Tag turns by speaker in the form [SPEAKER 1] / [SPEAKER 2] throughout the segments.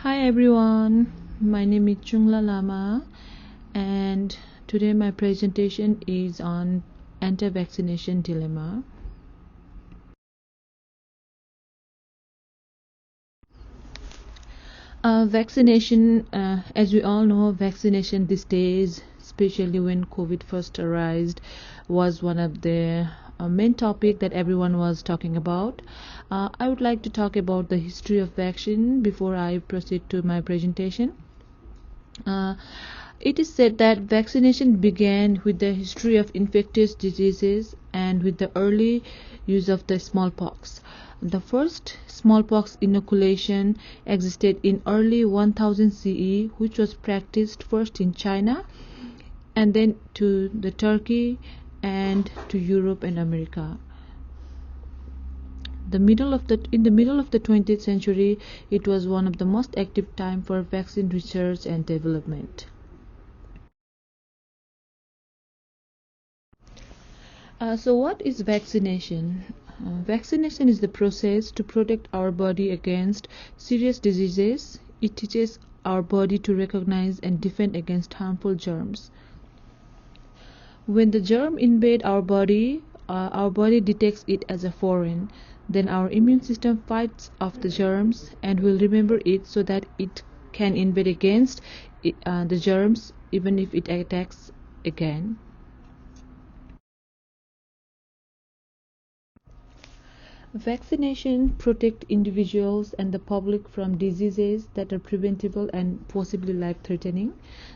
[SPEAKER 1] Hi everyone, my name is Chungla Lama and today my presentation is on anti-vaccination dilemma. Vaccination, as we all know, vaccination these days, especially when COVID first arose, was one of the main topic that everyone was talking about. I would like to talk about the history of vaccine before I proceed to my presentation. It is said that vaccination began with the history of infectious diseases and with the early use of the smallpox. The first smallpox inoculation existed in early 1000 CE, which was practiced first in China and then to the Turkey and to Europe and America. In the middle of the 20th century, it was one of the most active time for vaccine research and development. So what is vaccination? Vaccination is the process to protect our body against serious diseases. It teaches our body to recognize and defend against harmful germs. When the germ invades our body detects it as a foreign. Then our immune system fights off the germs and will remember it so that it can invade against the germs even if it attacks again. Vaccination protects individuals and the public from diseases that are preventable and possibly life-threatening.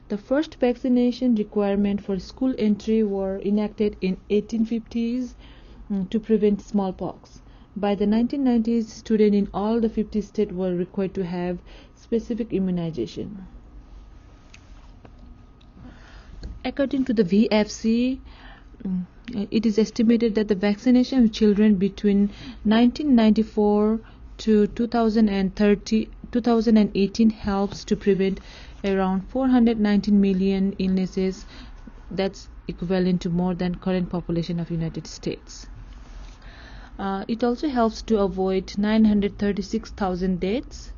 [SPEAKER 1] The first vaccination requirement for school entry were enacted in 1850s to prevent smallpox. By the 1990s, students in all the 50 states were required to have specific immunization. According to the VFC, it is estimated that the vaccination of children between 1994 to 2018 helps to prevent around 419 million illnesses. That's equivalent to more than current population of United States. It also helps to avoid 936,000 deaths.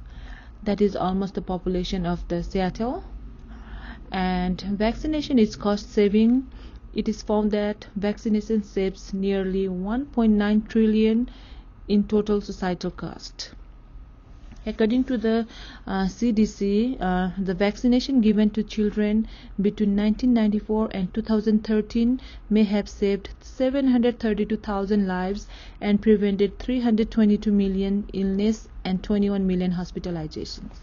[SPEAKER 1] That is almost the population of the Seattle. And vaccination is cost saving. It is found that vaccination saves nearly 1.9 trillion in total societal cost. According to the CDC, the vaccination given to children between 1994 and 2013 may have saved 732,000 lives and prevented 322 million illness and 21 million hospitalizations.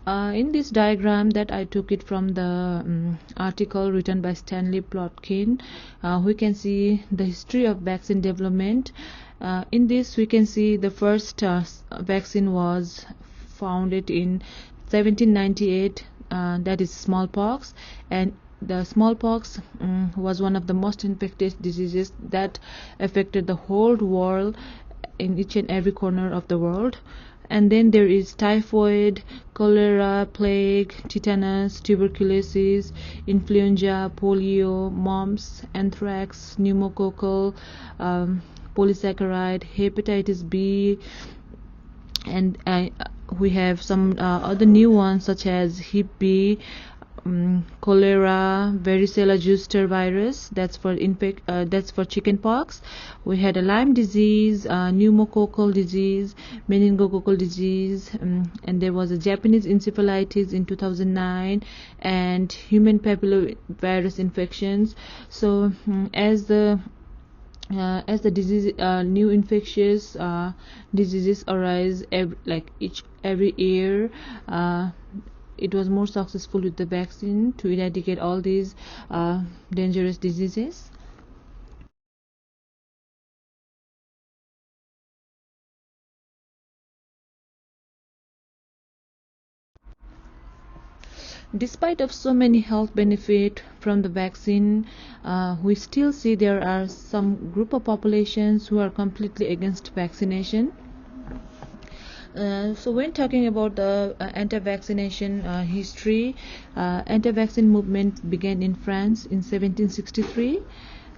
[SPEAKER 1] In this diagram that I took it from the article written by Stanley Plotkin, we can see the history of vaccine development. In this we can see the first vaccine was founded in 1798, that is smallpox, and the smallpox was one of the most infectious diseases that affected the whole world in each and every corner of the world. And then there is typhoid, cholera, plague, tetanus, tuberculosis, influenza, polio, mumps, anthrax, pneumococcal, polysaccharide, hepatitis B, and we have some other new ones such as Hep B, cholera, varicella zoster virus, that's for chickenpox. We had a Lyme disease, pneumococcal disease, meningococcal disease, and there was a Japanese encephalitis in 2009 and human papillovirus infections. So as the disease, new infectious diseases arise every year, it was more successful with the vaccine to eradicate all these dangerous diseases. Despite of so many health benefits from the vaccine, we still see there are some group of populations who are completely against vaccination. So when talking about the anti-vaccination history, anti-vaccine movement began in France in 1763.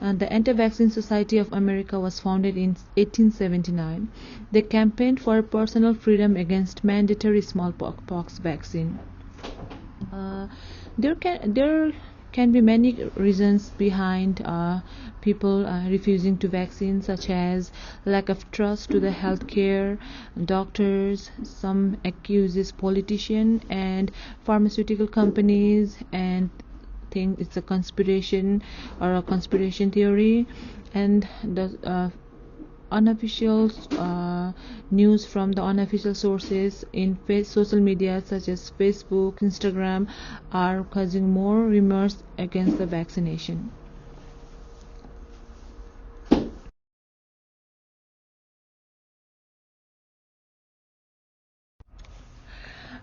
[SPEAKER 1] The Anti-Vaccine Society of America was founded in 1879. They campaigned for personal freedom against mandatory smallpox vaccine. There can be many reasons behind people refusing to vaccine, such as lack of trust to the healthcare, doctors. Some accuses politicians and pharmaceutical companies and think it's a conspiration or a conspiration theory, and the unofficial news from the unofficial sources in social media such as Facebook, Instagram are causing more rumors against the vaccination.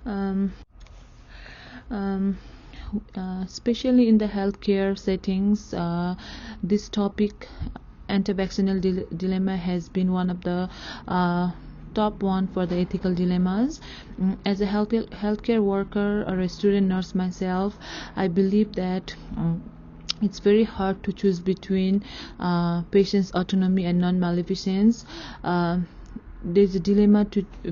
[SPEAKER 1] Um, um, Especially in the healthcare settings, this topic, anti-vaccinal dilemma, has been one of the top one for the ethical dilemmas. As a healthcare worker or a student nurse myself, I believe that it's very hard to choose between patient's autonomy and non-maleficence. There's a dilemma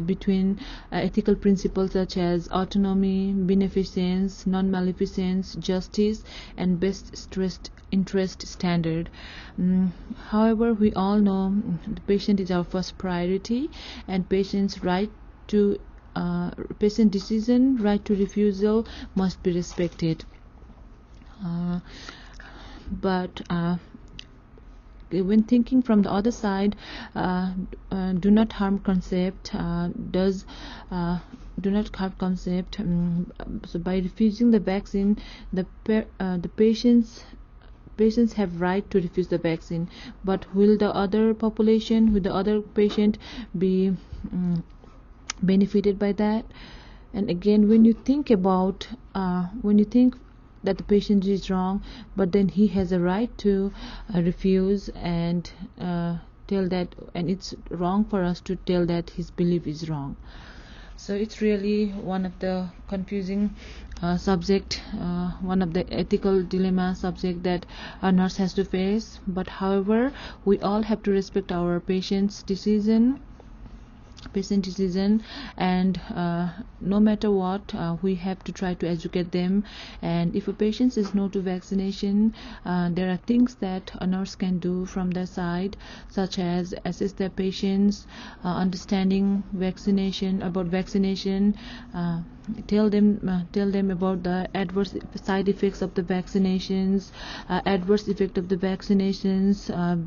[SPEAKER 1] between ethical principles such as autonomy, beneficence, non-maleficence, justice, and best interest standard. However, we all know the patient is our first priority, and patient's right to patient decision, right to refusal must be respected. But when thinking from the other side, do not harm concept do not harm concept. So by refusing the vaccine, the patients have right to refuse the vaccine, but will the other patient be benefited by that? And again, when you think that the patient is wrong, but then he has a right to refuse and tell that, and it's wrong for us to tell that his belief is wrong. So it's really one of the confusing subject, one of the ethical dilemma subject that a nurse has to face. But however, we all have to respect our patient's decision, and no matter what, we have to try to educate them. And if a patient says no to vaccination, there are things that a nurse can do from their side, such as assist their patients, understanding about vaccination, tell them about the adverse side effects of the vaccinations,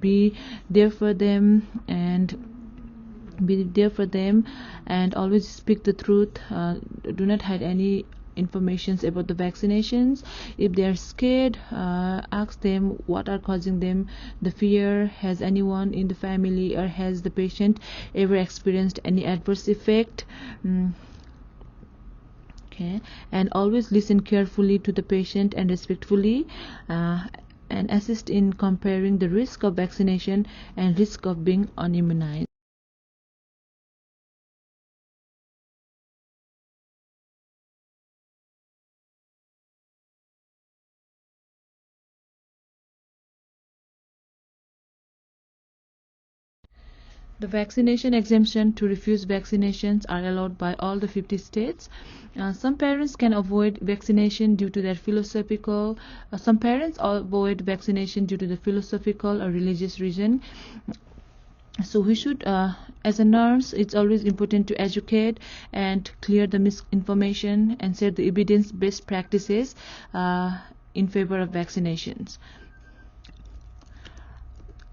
[SPEAKER 1] be there for them and always speak the truth. Do not hide any information about the vaccinations. If they are scared, ask them what are causing them the fear. Has anyone in the family or has the patient ever experienced any adverse effect? Okay, and always listen carefully to the patient and respectfully, and assist in comparing the risk of vaccination and risk of being unimmunized. The vaccination exemption to refuse vaccinations are allowed by all the 50 states. Some parents can avoid vaccination due to their philosophical. Some parents avoid vaccination due to the philosophical or religious reason. So we should, as a nurse, it's always important to educate and clear the misinformation and share the evidence-based practices in favor of vaccinations.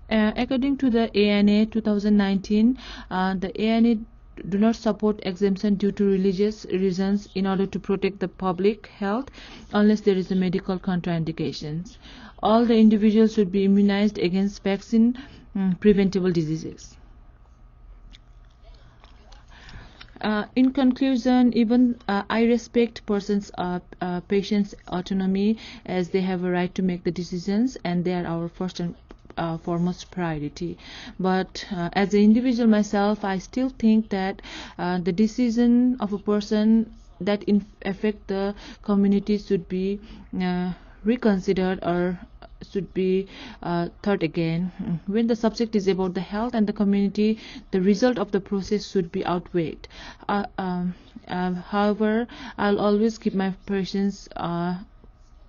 [SPEAKER 1] According to the ANA 2019, the ANA do not support exemption due to religious reasons in order to protect the public health unless there is a medical contraindications. All the individuals should be immunized against vaccine preventable diseases. In conclusion, even I respect patients' autonomy, as they have a right to make the decisions, and they are our first and foremost priority. But as an individual myself, I still think that the decision of a person that affect the community should be reconsidered, or should be thought again. When the subject is about the health and the community, the result of the process should be outweighed. However, I'll always keep my patients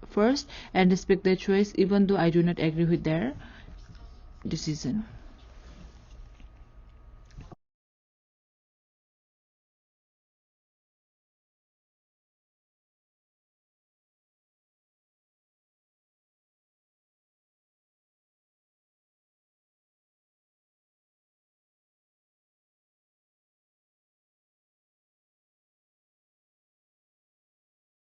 [SPEAKER 1] first and respect their choice, even though I do not agree with their decision.